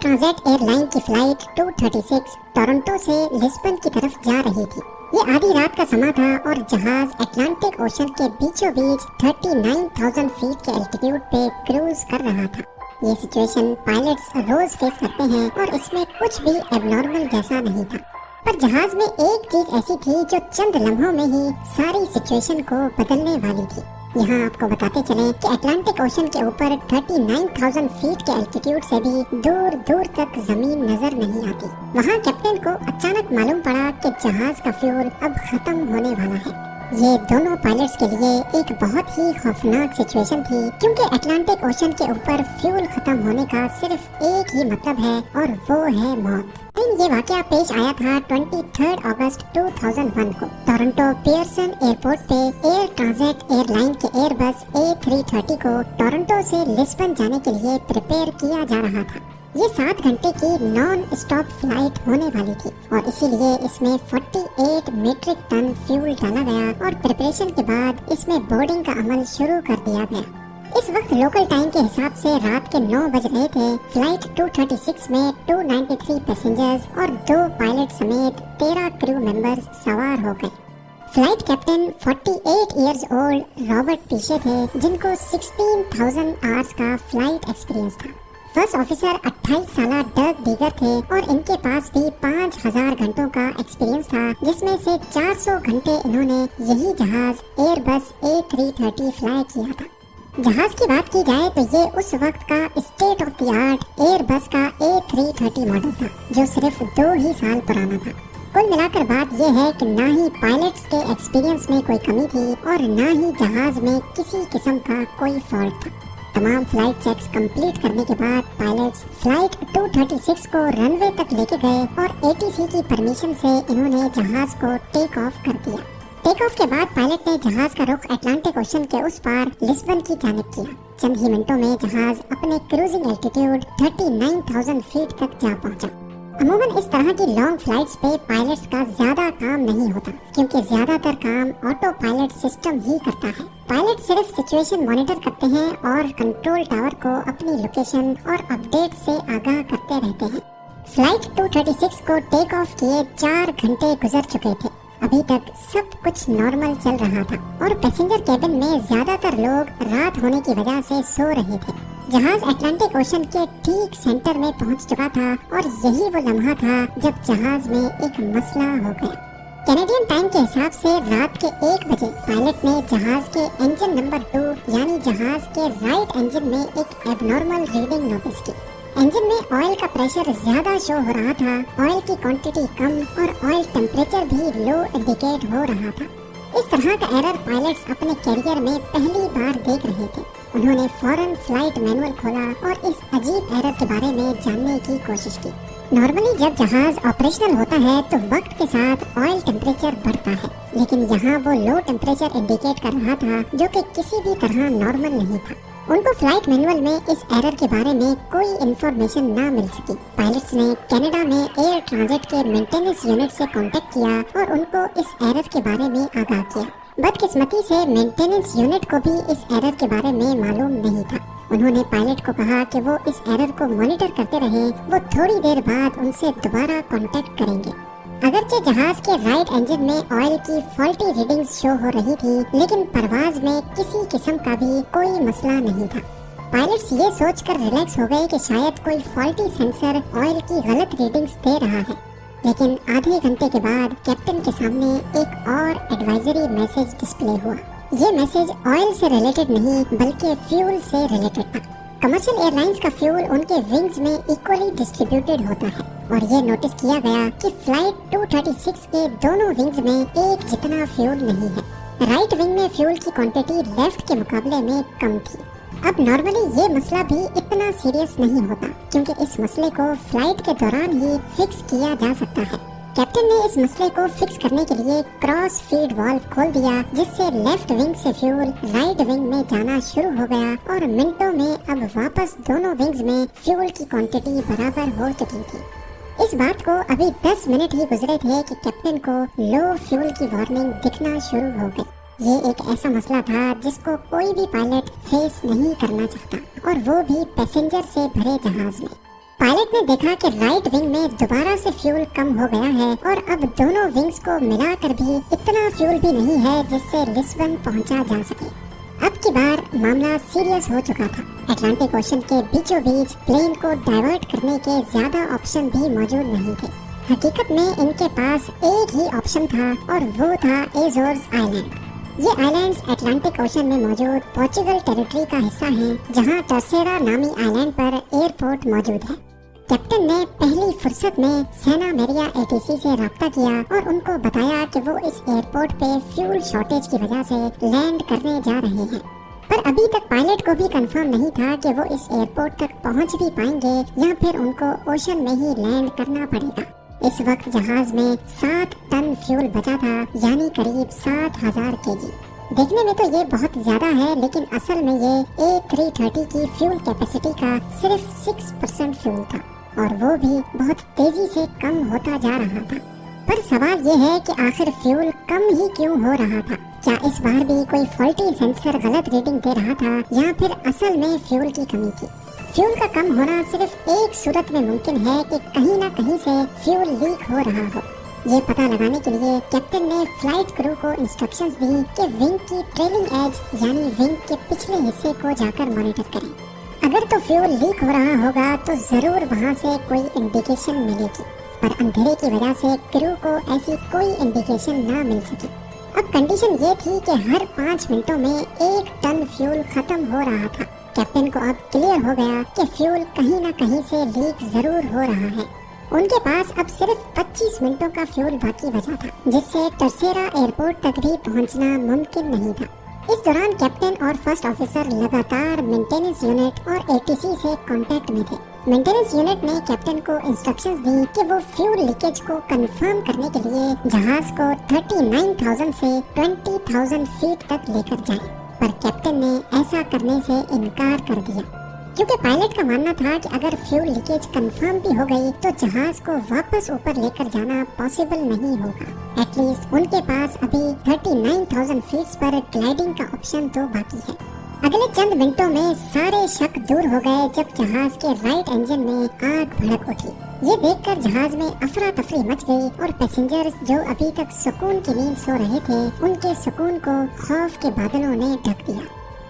ट्रांजेट airline की flight 236 Toronto से Lisbon की तरफ जा रही थी। ये आधी रात का समय था और जहाज अटलांटिक ओशन के बीचों बीच 39,000 फीट के एल्टीट्यूड पे क्रूज कर रहा था। ये सिचुएशन पायलट्स रोज फेस करते हैं और इसमें कुछ भी एबनॉर्मल जैसा नहीं था। पर जहाज में एक चीज ऐसी थी जो चंद लम्हों में ही सारी सिचुएशन को बदलने वाली थी। यहाँ आपको बताते चलें कि अटलांटिक ओशन के ऊपर 39,000 फीट के एल्टीट्यूड से भी दूर दूर तक जमीन नजर नहीं आती। वहाँ कैप्टन को अचानक मालूम पड़ा कि जहाज का फ्यूल अब खत्म होने वाला है। ये दोनों पायलट्स के लिए एक बहुत ही खौफनाक सिचुएशन थी, क्योंकि अटलांटिक ओशन के ऊपर फ्यूल खत्म होने का सिर्फ एक ही मतलब है और वो है मौत। ये वाकया पेश आया था 23 अगस्त 2001 को टोरंटो पियर्सन एयरपोर्ट पे एयर ट्रांजेट एयरलाइन के एयरबस A330 को टोरंटो से लिस्बन जाने के लिए प्रिपेयर किया जा रहा था। ये 7 घंटे की नॉन स्टॉप फ्लाइट होने वाली थी और इसीलिए इसमें 48 मीट्रिक टन फ्यूल डाला गया और प्रिपरेशन के बाद इसमें बोर्डिंग का अमल शुरू कर दिया गया। इस वक्त लोकल टाइम के हिसाब से रात के 9 बज रहे थे। फ्लाइट 236 में 293 पैसेंजर्स और 2 पायलट समेत 13 क्रू मेंबर्स सवार हो गए। Flight captain 48 years old Robert Piche थे, जिनको 16,000 आवर्स का फ्लाइट एक्सपीरियंस था। फर्स्ट ऑफिसर 28 साल डग डीगर थे और इनके पास भी 5,000 घंटों का एक्सपीरियंस था, जिसमें से 400 घंटे इन्होंने यही जहाज एयरबस A330 फ्लाई किया था। जहाज की बात की जाए तो ये उस वक्त का state of the art Airbus का A330 मॉडल था, जो सिर्फ 2 ही साल पुराना था। कुल मिलाकर बात यह है कि ना ही पायलट्स के एक्सपीरियंस में कोई कमी थी और ना ही जहाज में किसी किस्म का कोई फॉल्ट था। तमाम फ्लाइट चेक्स कंप्लीट करने के बाद पायलट्स फ्लाइट 236 को रनवे तक लेके गए और ATC की परमिशन से इन्होंने जहाज को टेक ऑफ कर दिया। टेक ऑफ के बाद पायलट ने जहाज का रुख अटलांटिक ओशन के उस पार लिस्बन की जानिब किया। चंद ही मिनटों में जहाज अपने क्रूजिंग एल्टीट्यूड 39,000 फीट तक जा पहुंचा। अमूमन इस तरह की लॉन्ग फ्लाइट्स पे पायलट्स का ज्यादा काम नहीं होता, क्योंकि ज्यादातर काम ऑटो पायलट सिस्टम ही करता है। पायलट सिर्फ सिचुएशन मॉनिटर करते हैं और कंट्रोल टावर को अपनी लोकेशन और अपडेट से आगाह करते रहते हैं। फ्लाइट 236 को टेक ऑफ किए 4 घंटे गुजर चुके थे। अभी तक सब कुछ नॉर्मल चल रहा था और पैसेंजर केबिन में ज्यादातर लोग रात होने की वजह से सो रहे थे। जहाज अटलांटिक ओशन के ठीक सेंटर में पहुंच चुका था और यही वो लम्हा था जब जहाज में एक मसला हो गया। कैनेडियन टाइम के हिसाब से रात के 1 बजे पायलट ने जहाज के इंजन नंबर 2 यानी जहाज के राइट इंजन में एक एबनॉर्मल रीडिंग नोटिस की। इंजन में ऑयल का प्रेशर ज्यादा शो हो रहा था, ऑयल की क्वांटिटी कम और ऑयल टेम्परेचर भी लो इंडिकेट हो रहा था। इस तरह का एरर पायलट्स अपने करियर में पहली बार देख रहे थे। उन्होंने फौरन फ्लाइट मैनुअल खोला और इस अजीब एरर के बारे में जानने की कोशिश की। नॉर्मली जब जहाज ऑपरेशनल होता है तो वक्त के साथ ऑयल टेम्परेचर बढ़ता है, लेकिन यहाँ वो लो टेम्परेचर इंडिकेट कर रहा था, जो कि किसी भी तरह नॉर्मल नहीं था। उनको फ्लाइट मैनुअल में इस एरर के बारे में कोई इन्फॉर्मेशन ना मिल सकी। पायलट्स ने कनाडा में एयर ट्रांजिट के मेंटेनेंस यूनिट से कांटेक्ट किया और उनको इस एरर के बारे में आगाह किया। बदकिस्मती से मेंटेनेंस यूनिट को भी इस एरर के बारे में मालूम नहीं था। उन्होंने पायलट को कहा कि वो इस एरर को मॉनिटर करते रहे, वो थोड़ी देर बाद उनसे दोबारा कांटेक्ट करेंगे। अगरचे जहाज के राइट इंजन में ऑयल की फॉल्टी रीडिंग्स शो हो रही थी, लेकिन परवाज में किसी किस्म का भी कोई मसला नहीं था। पायलट्स ये सोचकर रिलैक्स हो गए कि शायद कोई फॉल्टी सेंसर ऑयल की गलत रीडिंग्स दे रहा है। लेकिन आधे घंटे के बाद कैप्टन के सामने एक और एडवाइजरी मैसेज डिस्प्ले हुआ। ये मैसेज ऑयल से रिलेटेड नहीं बल्कि फ्यूल से रिलेटेड था। कमर्शियल एयरलाइंस का फ्यूल उनके विंग्स में इक्वली डिस्ट्रीब्यूटेड होता है और ये नोटिस किया गया कि फ्लाइट 236 के दोनों विंग्स में एक जितना फ्यूल नहीं है। राइट विंग में फ्यूल की क्वांटिटी लेफ्ट के मुकाबले में कम थी। अब नॉर्मली ये मसला भी इतना सीरियस नहीं होता, क्योंकि इस मसले को फ्लाइट के दौरान ही फिक्स किया जा सकता है। कैप्टन ने इस मसले को फिक्स करने के लिए क्रॉस फीड वाल्व खोल दिया, जिससे लेफ्ट विंग से फ्यूल राइट विंग में जाना शुरू हो गया और मिनटों में अब वापस दोनों विंग्स में फ्यूल की क्वांटिटी बराबर हो चुकी थी। इस बात को अभी 10 मिनट ही गुजरे थे कि कैप्टन को लो फ्यूल की वार्निंग दिखना शुरू हो गई। ये एक ऐसा मसला था जिसको कोई भी पायलट फेस नहीं करना चाहता, और वो भी पैसेंजर से भरे जहाज में। पायलट ने देखा कि राइट विंग में दोबारा से फ्यूल कम हो गया है और अब दोनों विंग्स को मिलाकर भी इतना फ्यूल भी नहीं है जिससे लिस्बन पहुंचा जा सके। अब की बार मामला सीरियस हो चुका था। अटलांटिक ओशन के बीचों बीच प्लेन को डाइवर्ट करने के ज्यादा ऑप्शन भी मौजूद नहीं थे। हकीकत में इनके पास एक ही ऑप्शन था और वो था एजोर्स आइलैंड। ये आइलैंड्स अटलांटिक ओशन में मौजूद पोर्चुगल टेरिटरी का हिस्सा हैं, जहां टर्सेरा नामी आइलैंड पर एयरपोर्ट मौजूद है। कैप्टन ने पहली फुर्सत में सेना मेरिया एटीसी से राब्ता किया और उनको बताया कि वो इस एयरपोर्ट पे फ्यूल शॉर्टेज की वजह से लैंड करने जा रहे हैं। पर अभी तक पायलट को भी कंफर्म नहीं था कि वो इस एयरपोर्ट तक पहुंच भी पाएंगे या फिर उनको ओशन में ही लैंड करना पड़ेगा। इस वक्त जहाज में 7 टन फ्यूल बचा था, यानी करीब 7000 केजी। देखने में तो ये बहुत ज्यादा है, लेकिन असल में ये A330 की फ्यूल कैपेसिटी का सिर्फ 6% फ्यूल था और वो भी बहुत तेजी से कम होता जा रहा था। पर सवाल ये है कि आखिर फ्यूल कम ही क्यों हो रहा था? क्या इस बार भी कोई फॉल्टी सेंसर गलत रीडिंग दे रहा था या फिर असल में फ्यूल की कमी थी? फ्यूल का कम होना सिर्फ एक सूरत में मुमकिन है कि कहीं ना कहीं से फ्यूल लीक हो रहा हो। ये पता लगाने के लिए कैप्टन ने फ्लाइट क्रू को इंस्ट्रक्शंस दी कि विंग की ट्रेलिंग एज यानी विंग के पिछले हिस्से को जाकर मॉनिटर करें। अगर तो फ्यूल लीक हो रहा होगा तो जरूर वहाँ से कोई इंडिकेशन मिलेगी, पर अंधेरे की वजह से क्रू को ऐसी कोई इंडिकेशन ना मिल सकी। अब कंडीशन ये थी कि हर 5 मिनटों में 1 टन फ्यूल खत्म हो रहा था। कैप्टन को अब क्लियर हो गया कि फ्यूल कहीं ना कहीं से लीक जरूर हो रहा है। उनके पास अब सिर्फ 25 मिनटों का फ्यूल बाकी बचा था, जिससे टर्सेरा एयरपोर्ट तक भी पहुंचना मुमकिन नहीं था। इस दौरान कैप्टन और फर्स्ट ऑफिसर लगातार मेंटेनेंस यूनिट और एटीसी से कांटेक्ट में थे। मेंटेनेंस यूनिट ने कैप्टन को इंस्ट्रक्शंस दी कि वो फ्यूल लीकेज को कंफर्म करने के लिए जहाज को 39,000 से 20,000 फीट तक लेकर जाएं। पर कैप्टन ने ऐसा करने से इनकार कर दिया, क्योंकि पायलट का मानना था कि अगर फ्यूल लीकेज कंफर्म भी हो गई तो जहाज को वापस ऊपर लेकर जाना पॉसिबल नहीं होगा। एटलीस्ट उनके पास अभी 39,000 फीट पर ग्लाइडिंग का ऑप्शन तो बाकी है। अगले चंद मिनटों में सारे शक दूर हो गए जब जहाज के राइट इंजन में आग भड़क उठी। ये देखकर जहाज में अफरा तफरी मच गई और पैसेंजर्स जो अभी तक सुकून की नींद सो रहे थे, उनके सुकून को खौफ के बादलों ने ढक दिया।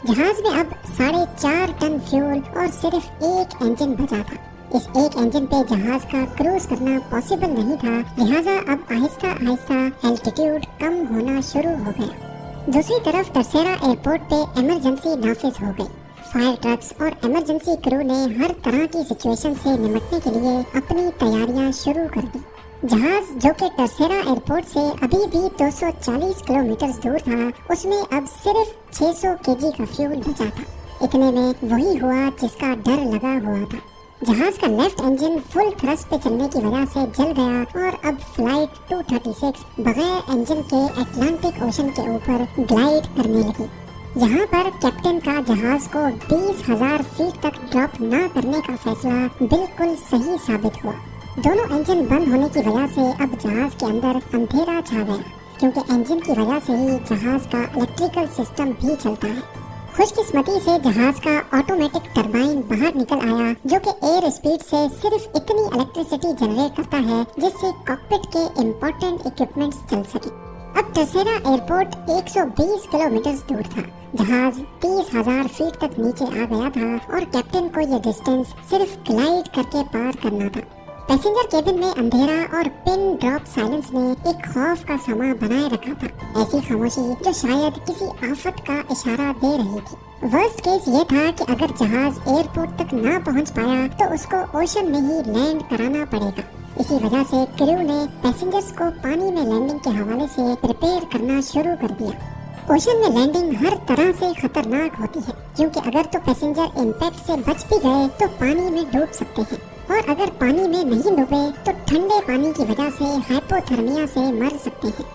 जहाज में अब 4.5 टन फ्यूल और सिर्फ एक इंजन बचा था। इस एक इंजन पे जहाज का क्रूज करना पॉसिबल नहीं था, लिहाजा अब आहिस्ता आहिस्ता एल्टीट्यूड कम होना शुरू हो गया। दूसरी तरफ टर्सेरा एयरपोर्ट पे इमरजेंसी नाफिज हो गई। फायर ट्रक्स और इमरजेंसी क्रू ने हर तरह की सिचुएशन से निपटने के लिए अपनी तैयारियां शुरू कर दी। जहाज जो कि टर्सेरा एयरपोर्ट से अभी भी 240 किलोमीटर दूर था, उसमें अब सिर्फ 600 केजी का फ्यूल बचा था। इतने में वही हुआ जिसका डर लगा हुआ था। जहाज का लेफ्ट इंजन फुल थ्रस्ट पे चलने की वजह से जल गया और अब फ्लाइट 236 बगैर इंजन के अटलांटिक ओशन के ऊपर ग्लाइड करने लगी। यहाँ पर कैप्टन का जहाज को 20,000 फीट तक ड्रॉप न करने का फैसला बिल्कुल सही साबित हुआ। दोनों इंजन बंद होने की वजह से अब जहाज के अंदर अंधेरा छा गया, क्योंकि इंजन की वजह से ही जहाज का इलेक्ट्रिकल सिस्टम भी चलता है। खुशकिस्मती से जहाज का ऑटोमेटिक टरबाइन बाहर निकल आया, जो कि एयर स्पीड से सिर्फ इतनी इलेक्ट्रिसिटी जनरेट करता है जिससे कॉकपिट के इम्पोर्टेंट इक्विपमेंट्स चल सके। अब टर्सेरा एयरपोर्ट 120 किलोमीटर दूर था। जहाज 30,000 फीट तक नीचे आ गया था और कैप्टन को ये डिस्टेंस सिर्फ ग्लाइड करके पार करना था। पैसेंजर केबिन में अंधेरा और पिन ड्रॉप साइलेंस ने एक खौफ का समा बनाए रखा था, ऐसी खामोशी जो शायद किसी आफत का इशारा दे रही थी। वर्स्ट केस ये था कि अगर जहाज एयरपोर्ट तक ना पहुंच पाया तो उसको ओशन में ही लैंड कराना पड़ेगा। इसी वजह से क्रू ने पैसेंजर्स को पानी में लैंडिंग के हवाले से प्रिपेयर करना शुरू कर दिया। ओशन में लैंडिंग हर तरह से खतरनाक होती है, क्योंकि अगर तो पैसेंजर इम्पैक्ट से बच भी गए तो पानी में डूब सकते हैं, और अगर पानी में नहीं डूबे तो ठंडे पानी की वजह से हाइपोथर्मिया से मर सकते हैं।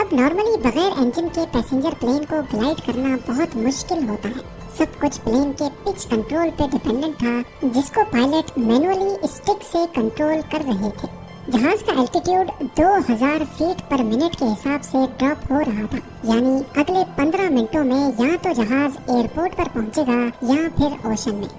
अब नॉर्मली बगैर इंजन के पैसेंजर प्लेन को ग्लाइड करना बहुत मुश्किल होता है। सब कुछ प्लेन के पिच कंट्रोल पे डिपेंडेंट था, जिसको पायलट मैनुअली स्टिक से कंट्रोल कर रहे थे। जहाज का एल्टीट्यूड 2000 फीट पर मिनट के हिसाब से ड्रॉप हो रहा था, यानी अगले 15 मिनटों में या तो जहाज एयरपोर्ट पर पहुंचेगा या फिर ओशन में।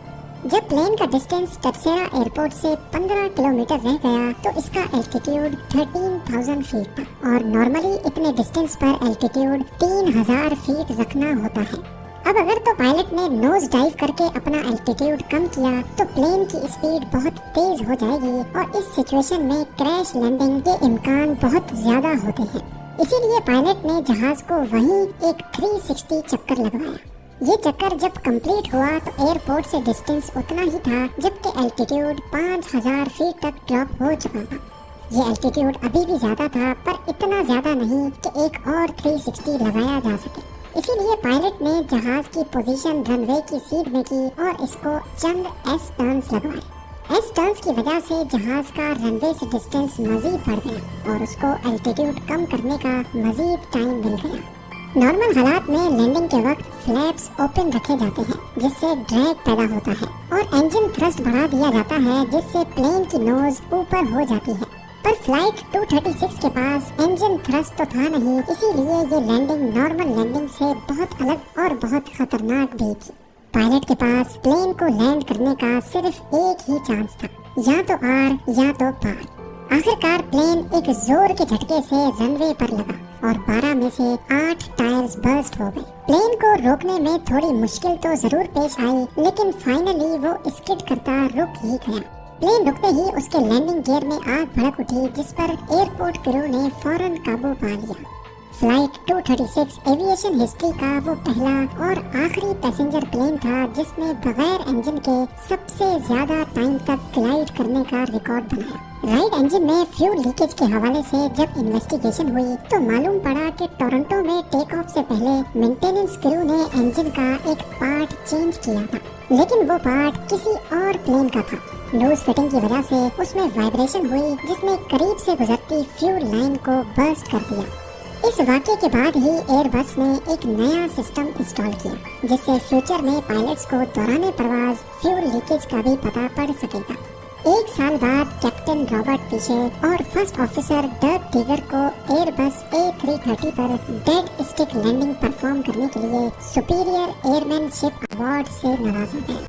जब प्लेन का डिस्टेंस टक्सेरा एयरपोर्ट से 15 किलोमीटर रह गया तो इसका एल्टीट्यूड 13,000 फीट था और नॉर्मली इतने डिस्टेंस पर एल्टीट्यूड 3,000 फीट रखना होता है। अब अगर तो पायलट ने नोज डाइव करके अपना एल्टीट्यूड कम किया तो प्लेन की स्पीड बहुत तेज हो जाएगी और इस सिचुएशन में क्रैश लैंडिंग के इम्कान बहुत ज्यादा होते हैं। इसीलिए पायलट ने जहाज को वहीं एक 360 चक्कर लगवाया। ये चक्कर जब कंप्लीट हुआ तो एयरपोर्ट से डिस्टेंस उतना ही था जबकि एल्टीट्यूड 5,000 फीट तक ड्रॉप हो चुका था। ये एल्टीट्यूड अभी भी ज्यादा था पर इतना ज्यादा नहीं कि एक और 360 लगाया जा सके। इसीलिए पायलट ने जहाज की पोजीशन रनवे की सीध में की और इसको चंद एस टर्न्स लगवाए। एस टर्न्स की वजह से जहाज का रनवे से डिस्टेंस मजीद बढ़ गया और उसको एल्टीट्यूड कम करने का मजीद टाइम मिल गया। नॉर्मल हालात में लैंडिंग के वक्त फ्लैप्स ओपन रखे जाते हैं जिससे ड्रैग पैदा होता है और इंजन थ्रस्ट बढ़ा दिया जाता है जिससे प्लेन की नोज ऊपर हो जाती है। पर फ्लाइट 236 के पास इंजन थ्रस्ट तो था नहीं, इसीलिए ये लैंडिंग नॉर्मल लैंडिंग से बहुत अलग और बहुत खतरनाक भी थी। पायलट के पास प्लेन को लैंड करने का सिर्फ एक ही चांस था, या तो आर या तो पार। आखिरकार प्लेन एक जोर के झटके से रनवे पर लगा और 12 में से 8 टायर्स बर्स्ट हो गए। प्लेन को रोकने में थोड़ी मुश्किल तो जरूर पेश आई, लेकिन फाइनली वो स्किड करता रुक ही गया। प्लेन रुकते ही उसके लैंडिंग गियर में आग भड़क उठी जिस पर एयरपोर्ट क्रू ने फौरन काबू पा लिया। फ्लाइट 236 एविएशन हिस्ट्री का वो पहला और आखिरी पैसेंजर प्लेन था जिसने बगैर इंजन के सबसे ज्यादा टाइम तक ग्लाइड करने का रिकॉर्ड बनाया। राइट इंजन में फ्यूल लीकेज के हवाले से जब इन्वेस्टिगेशन हुई तो मालूम पड़ा कि टोरंटो में टेक ऑफ से पहले मेंटेनेंस क्रू ने इंजन का एक पार्ट चेंज किया था, लेकिन वो पार्ट किसी और प्लेन का था। लूज फिटिंग की वजह से उसमें वाइब्रेशन हुई जिसने करीब से गुजरती फ्यूल लाइन को बर्स्ट कर दिया। इस वाक़े के बाद ही एयरबस ने एक नया सिस्टम इंस्टॉल किया जिससे फ्यूचर में पायलट्स को दौरान परवाज फ्यूल लीकेज का भी पता पड़ सकेगा। 1 साल बाद कैप्टन रॉबर्ट पीशे और फर्स्ट ऑफिसर डर्क टीगर को एयरबस A330 पर डेड स्टिक लैंडिंग परफॉर्म करने के लिए सुपीरियर एयरमैनशिप अवार्ड से नवाजा गया।